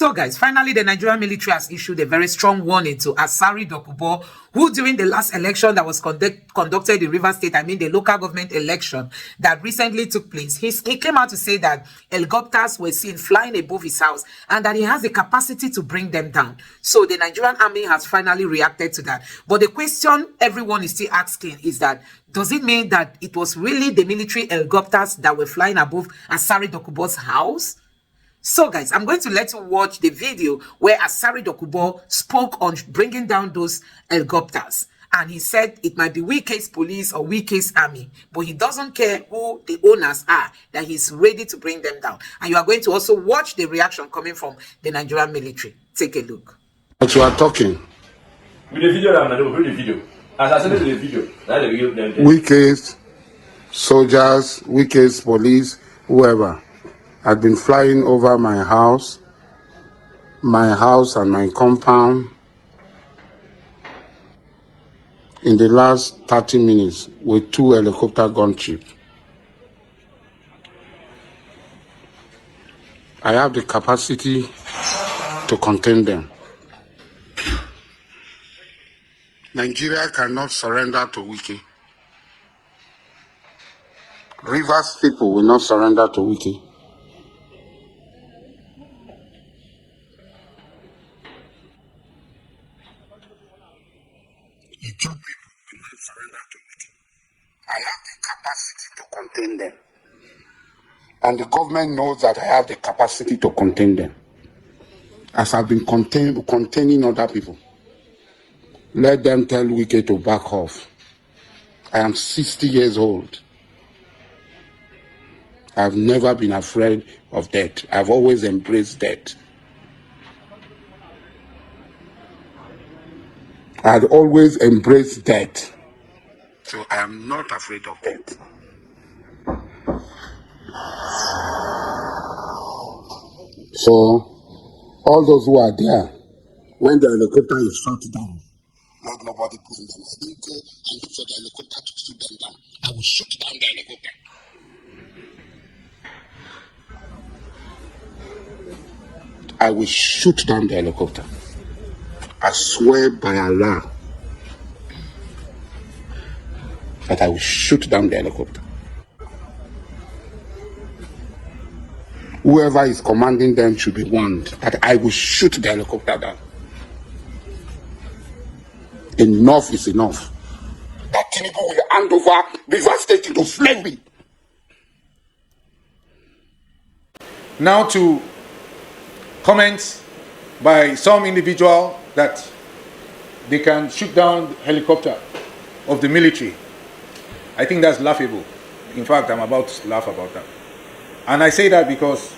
So guys, finally the Nigerian military has issued a very strong warning to Asari Dokubo, who during the last election that was conducted in Rivers State, the local government election that recently took place, he came out to say that helicopters were seen flying above his house and that he has the capacity to bring them down. So the Nigerian army has finally reacted to that. But the question everyone is still asking is that, does it mean that it was really the military helicopters that were flying above Asari Dokubo's house? So guys, I'm going to let you watch the video where Asari Dokubo spoke on bringing down those helicopters. And he said it might be Wike's police or Wike's army, but he doesn't care who the owners are, that he's ready to bring them down. And you are going to also watch the reaction coming from the Nigerian military. Take a look. But you are talking. With the video, I'm not going to the video. As I said in the video, that's the video. Wike's soldiers, Wike's police, whoever, had been flying over my house and my compound in the last 30 minutes with 2 helicopter gunships. I have the capacity to contain them. Nigeria cannot surrender to Wike. Rivers people will not surrender to Wike. The Joe people will not surrender to Wike. I have the capacity to contain them. And the government knows that I have the capacity to contain them. As I've been containing other people. Let them tell Wike to back off. I am 60 years old. I've never been afraid of death. I've always embraced death. I'd always embraced death. So I am not afraid of death. So, all those who are there, when the helicopter is shot down, let nobody put it in. I didn't go and look for the helicopter to shoot them down. I will shoot down the helicopter. I will shoot down the helicopter. I swear by Allah that I will shoot down the helicopter. Whoever is commanding them should be warned that I will shoot the helicopter down. Enough is enough. That Tinubu will hand over Rivers State into slavery. Now to comments by some individual that they can shoot down the helicopter of the military. I think that's laughable. In fact, I'm about to laugh about that. And I say that because,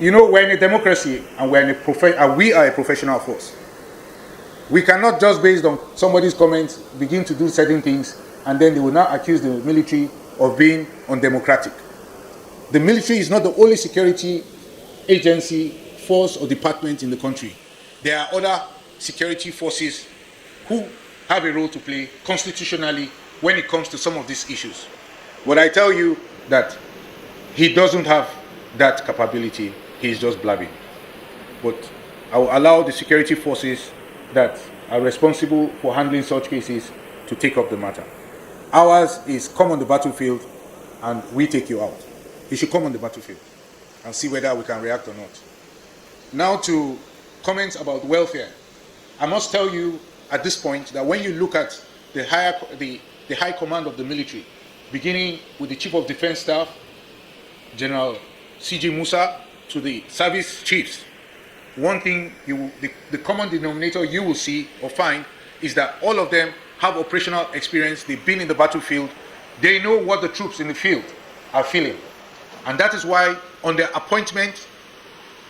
you know, we're in a democracy and we are a professional force. We cannot just based on somebody's comments begin to do certain things and then they will now accuse the military of being undemocratic. The military is not the only security agency, force or department in the country. There are other security forces who have a role to play constitutionally when it comes to some of these issues. But I tell you that he doesn't have that capability. He's just blabbing. But I will allow the security forces that are responsible for handling such cases to take up the matter. Ours is come on the battlefield and we take you out. You should come on the battlefield and see whether we can react or not. Now to comments about welfare. I must tell you at this point that when you look at the high command of the military, beginning with the Chief of Defense Staff, General C.G. Musa, to the service chiefs, one thing the common denominator you will see or find is that all of them have operational experience. They've been in the battlefield. They know what the troops in the field are feeling. And that is why on their appointment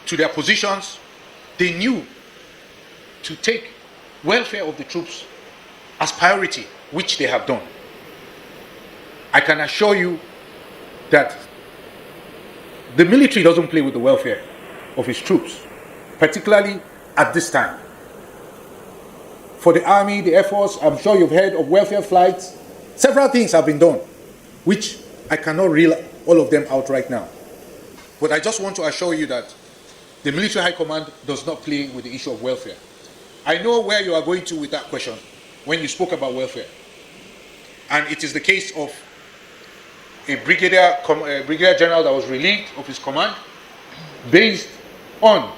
to their positions, they knew to take welfare of the troops as priority, which they have done. I can assure you that the military doesn't play with the welfare of its troops, particularly at this time. For the Army, the Air Force, I'm sure you've heard of welfare flights. Several things have been done, which I cannot reel all of them out right now. But I just want to assure you that the military high command does not play with the issue of welfare. I know where you are going to with that question when you spoke about welfare. And it is the case of a brigadier general that was relieved of his command based on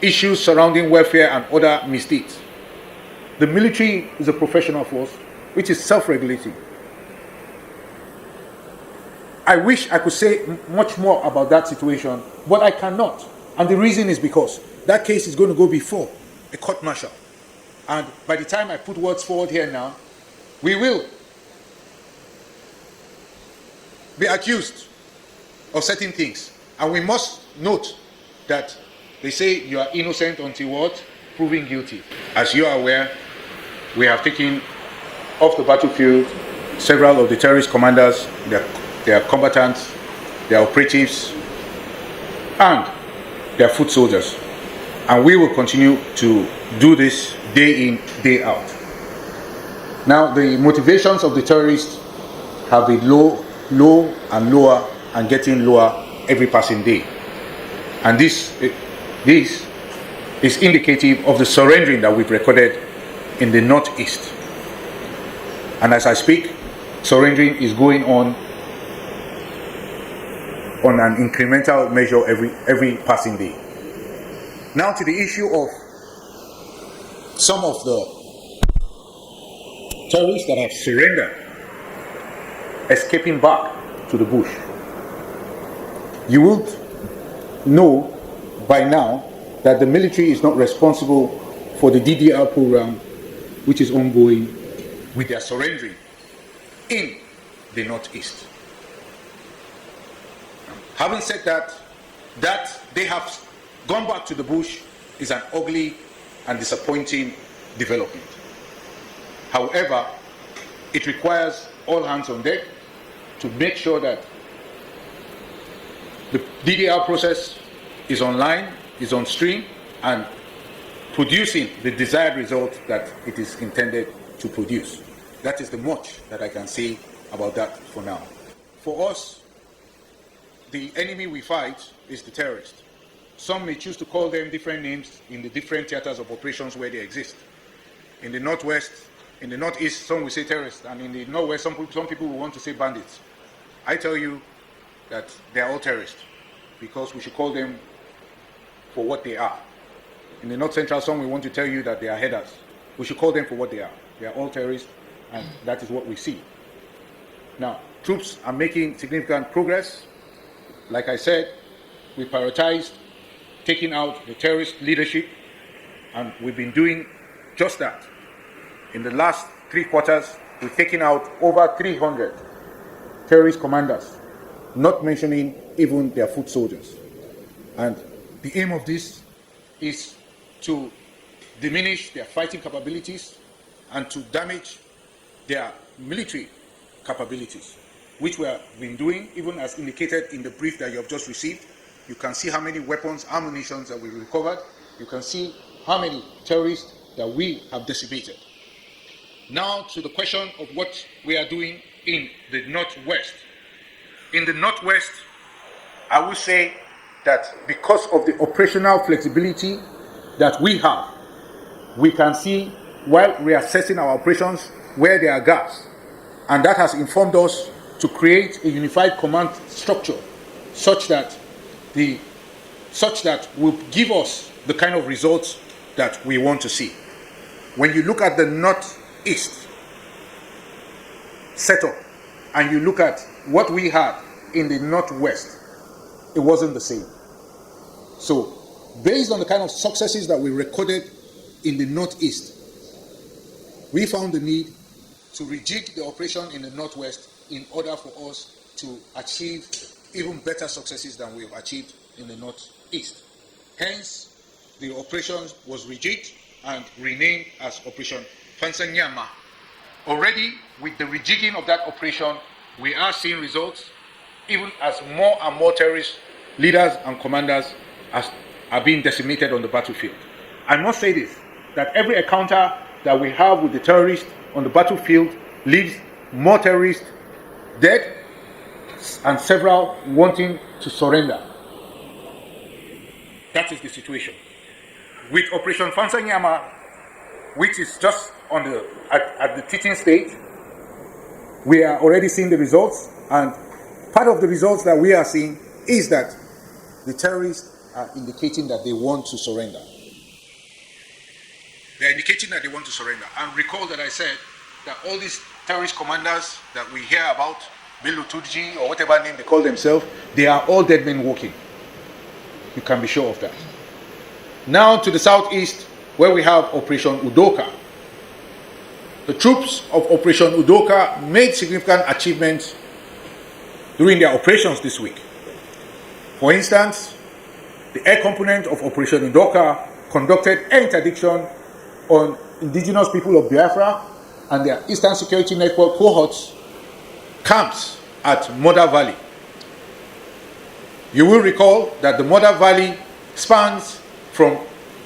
issues surrounding welfare and other misdeeds. The military is a professional force which is self-regulating. I wish I could say much more about that situation, but I cannot. And the reason is because that case is going to go before a court martial. And by the time I put words forward here now, we will be accused of certain things. And we must note that they say you are innocent until what? Proven guilty. As you are aware, we have taken off the battlefield several of the terrorist commanders, their combatants, their operatives, and their foot soldiers. And we will continue to do this day in, day out. Now, the motivations of the terrorists have been low and lower and getting lower every passing day. And this is indicative of the surrendering that we've recorded in the northeast. And as I speak, surrendering is going on an incremental measure every passing day. Now to the issue of some of the terrorists that have surrendered escaping back to the bush. You would know by now that the military is not responsible for the DDR program which is ongoing with their surrendering in the northeast. Having said that they have gone back to the bush is an ugly and disappointing development. However, it requires all hands on deck to make sure that the DDR process is online, is on stream, and producing the desired result that it is intended to produce. That is the much that I can say about that for now. For us, the enemy we fight is the terrorist. Some may choose to call them different names in the different theaters of operations where they exist. In the northwest, in the northeast, some will say terrorists, and in the northwest, some people will want to say bandits. I tell you that they are all terrorists because we should call them for what they are. In the north central, some will want to tell you that they are headers. We should call them for what they are. They are all terrorists, and that is what we see. Now, troops are making significant progress. Like I said, we prioritized taking out the terrorist leadership, and we've been doing just that. In the last 3 quarters, we've taken out over 300 terrorist commanders, not mentioning even their foot soldiers. And the aim of this is to diminish their fighting capabilities and to damage their military capabilities, which we have been doing, even as indicated in the brief that you have just received. You can see how many weapons, ammunition that we recovered. You can see how many terrorists that we have decimated. Now to the question of what we are doing in the Northwest. In the Northwest, I would say that because of the operational flexibility that we have, we can see while reassessing our operations where there are gaps. And that has informed us to create a unified command structure such that will give us the kind of results that we want to see. When you look at the Northeast setup and you look at what we had in the Northwest, it wasn't the same. So, based on the kind of successes that we recorded in the Northeast, we found the need to rejig the operation in the Northwest in order for us to achieve even better successes than we have achieved in the Northeast. Hence, the operation was rejigged and renamed as Operation Fansanyama. Already, with the rejigging of that operation, we are seeing results, even as more and more terrorist leaders and commanders are being decimated on the battlefield. I must say this, that every encounter that we have with the terrorists on the battlefield leaves more terrorists dead and several wanting to surrender. That is the situation. With Operation Fansanyama, which is just at the teaching stage, we are already seeing the results, and part of the results that we are seeing is that the terrorists are indicating that they want to surrender. They're indicating that they want to surrender. And recall that I said that all these terrorist commanders that we hear about, Bello Turji or whatever name they call themselves, they are all dead men walking. You can be sure of that. Now to the southeast, where we have Operation Udoka. The troops of Operation Udoka made significant achievements during their operations this week. For instance, the air component of Operation Udoka conducted air interdiction on indigenous people of Biafra and their Eastern Security Network cohorts camps at Mother Valley. You will recall that the Mother Valley spans from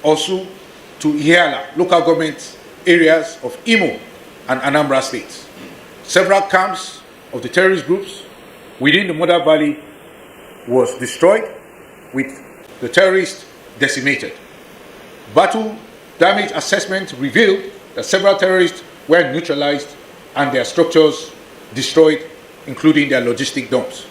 Osu to Ihiala, local government areas of Imo and Anambra states. Several camps of the terrorist groups within the Mother Valley was destroyed, with the terrorists decimated. Battle damage assessment revealed that several terrorists were neutralized and their structures destroyed, including their logistic dumps.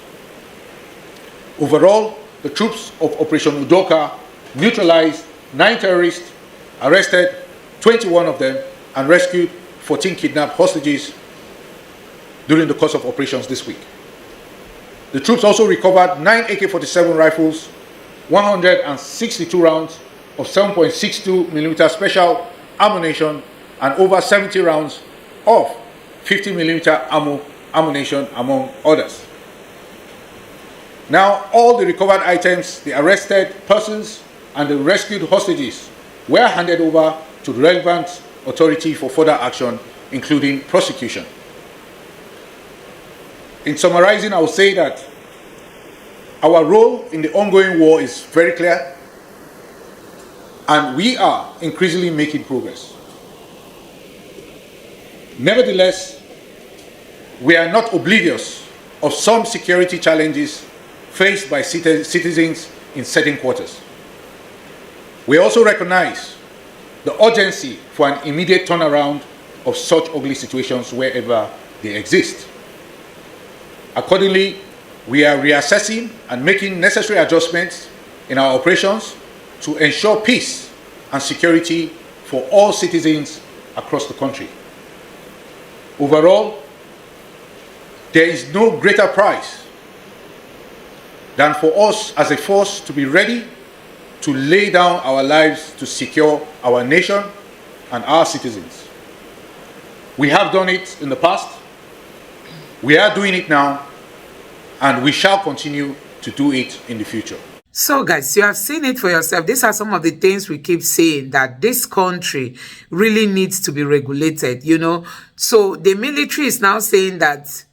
Overall, the troops of Operation Udoka neutralized 9 terrorists, arrested 21 of them, and rescued 14 kidnapped hostages during the course of operations this week. The troops also recovered 9 AK-47 rifles, 162 rounds of 7.62mm special ammunition, and over 70 rounds of 50mm ammunition, among others. Now, all the recovered items, the arrested persons, and the rescued hostages were handed over to the relevant authority for further action, including prosecution. In summarizing, I will say that our role in the ongoing war is very clear, and we are increasingly making progress. Nevertheless, we are not oblivious of some security challenges faced by citizens in certain quarters. We also recognize the urgency for an immediate turnaround of such ugly situations wherever they exist. Accordingly, we are reassessing and making necessary adjustments in our operations to ensure peace and security for all citizens across the country. Overall, there is no greater prize than for us as a force to be ready to lay down our lives to secure our nation and our citizens. We have done it in the past, we are doing it now, and we shall continue to do it in the future. So guys, you have seen it for yourself. These are some of the things we keep saying, that this country really needs to be regulated, you know. So the military is now saying that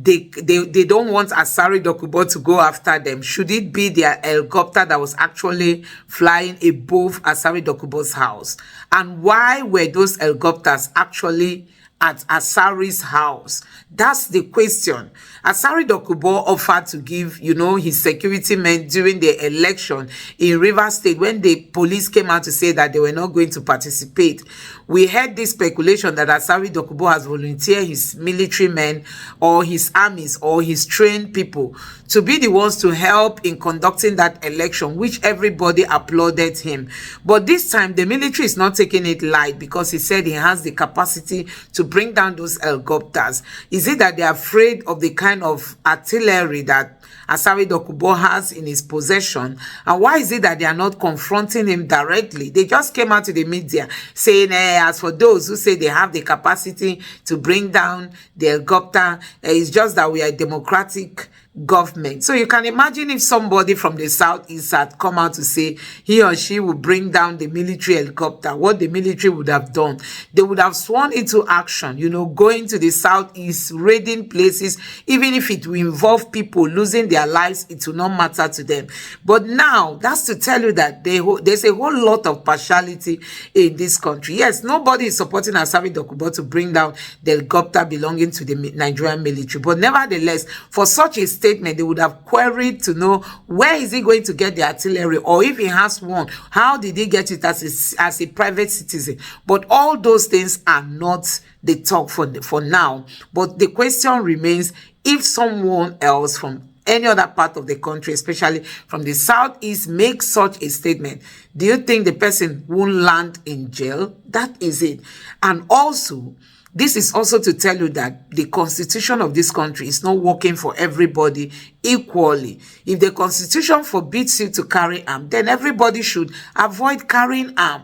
they don't want Asari Dokubo to go after them. Should it be their helicopter that was actually flying above Asari Dokubo's house? And why were those helicopters actually at Asari's house? That's the question. Asari Dokubo offered to give, you know, his security men during the election in Rivers State when the police came out to say that they were not going to participate. We heard this speculation that Asari Dokubo has volunteered his military men or his armies or his trained people to be the ones to help in conducting that election, which everybody applauded him. But this time, the military is not taking it light because he said he has the capacity to bring down those helicopters. Is it that they're afraid of the kind of artillery that Asari Dokubo has in his possession? And why is it that they are not confronting him directly? They just came out to the media saying, as for those who say they have the capacity to bring down the helicopter, it's just that we are a democratic government. So you can imagine if somebody from the southeast had come out to say he or she would bring down the military helicopter, what the military would have done. They would have sworn into action, you know, going to the southeast, raiding places. Even if it will involve people losing their lives, it will not matter to them. But now, that's to tell you that there's a whole lot of partiality in this country. Yes, nobody is supporting Asari Dokubo to bring down the helicopter belonging to the Nigerian military. But nevertheless, for such a state statement, they would have queried to know where is he going to get the artillery, or if he has one, how did he get it as a private citizen? But all those things are not the talk for now. But the question remains, if someone else from any other part of the country, especially from the southeast, makes such a statement, do you think the person won't land in jail? That is it. And also, this is also to tell you that the constitution of this country is not working for everybody equally. If the constitution forbids you to carry arm, then everybody should avoid carrying arm.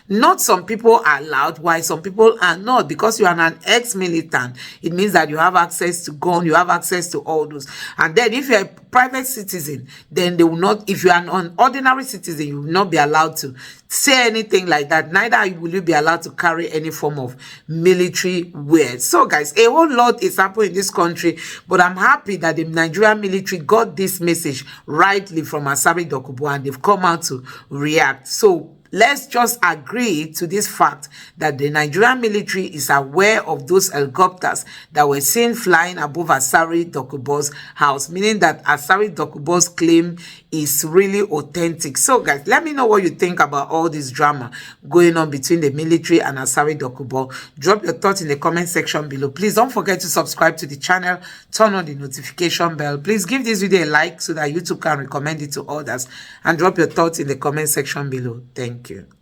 Not some people are allowed, while some people are not. Because you are an ex-militant, it means that you have access to gun, you have access to all those. And then if you're a private citizen, then they will not, if you are an ordinary citizen, you will not be allowed to say anything like that. Neither will you be allowed to carry any form of military wear. So guys, a whole lot is happening in this country, but I'm happy that the Nigerian military got this message rightly from Asari Dokubo, and they've come out to react. So let's just agree to this fact that the Nigerian military is aware of those helicopters that were seen flying above Asari Dokubo's house, meaning that Asari Dokubo's claim is really authentic. So guys, let me know what you think about all this drama going on between the military and Asari Dokubo. Drop your thoughts in the comment section below. Please don't forget to subscribe to the channel, turn on the notification bell. Please give this video a like so that YouTube can recommend it to others, and drop your thoughts in the comment section below. Thank you.